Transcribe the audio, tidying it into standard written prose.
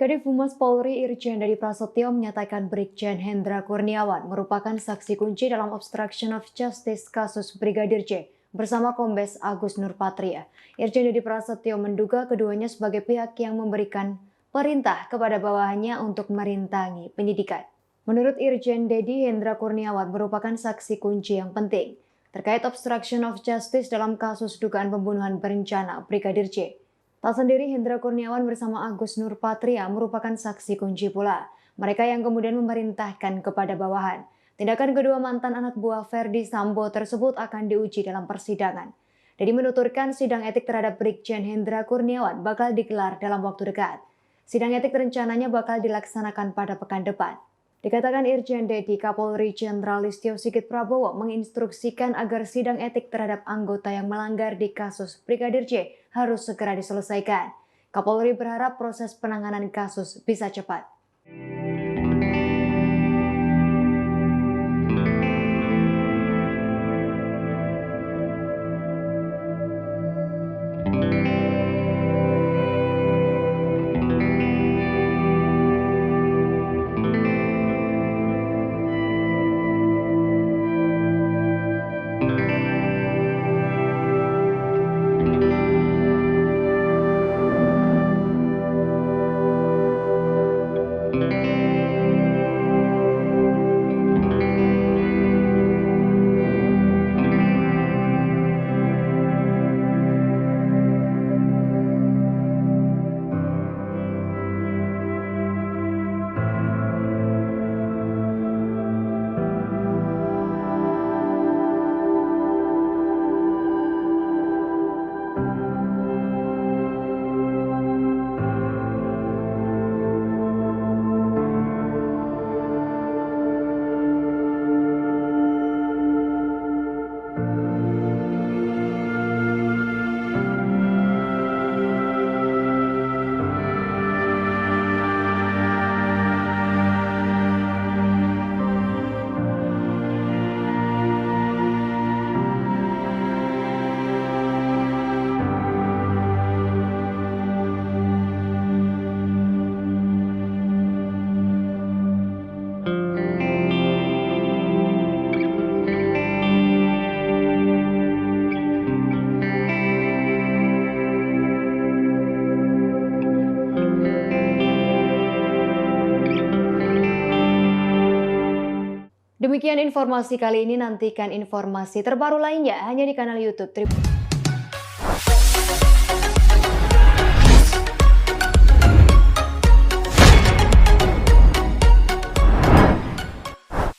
Kadif Humas Polri Irjen Dedy Prasetyo menyatakan Brigjen Hendra Kurniawan merupakan saksi kunci dalam obstruction of justice kasus Brigadir J bersama Kombes Agus Nurpatria. Irjen Dedy Prasetyo menduga keduanya sebagai pihak yang memberikan perintah kepada bawahannya untuk merintangi penyidikan. Menurut Irjen Dedy, Hendra Kurniawan merupakan saksi kunci yang penting terkait obstruction of justice dalam kasus dugaan pembunuhan berencana Brigadir J. Tak sendiri, Hendra Kurniawan bersama Agus Nurpatria merupakan saksi kunci pula. Mereka yang kemudian memerintahkan kepada bawahan. Tindakan kedua mantan anak buah Verdi Sambo tersebut akan diuji dalam persidangan. Dedy menuturkan sidang etik terhadap Brigjen Hendra Kurniawan bakal digelar dalam waktu dekat. Sidang etik rencananya bakal dilaksanakan pada pekan depan. Dikatakan Irjen Dedy, Kapolri Jenderal Listio Sigit Prabowo menginstruksikan agar sidang etik terhadap anggota yang melanggar di kasus Brigadir J harus segera diselesaikan. Kapolri berharap proses penanganan kasus bisa cepat. Demikian informasi kali ini, nantikan informasi terbaru lainnya hanya di kanal YouTube.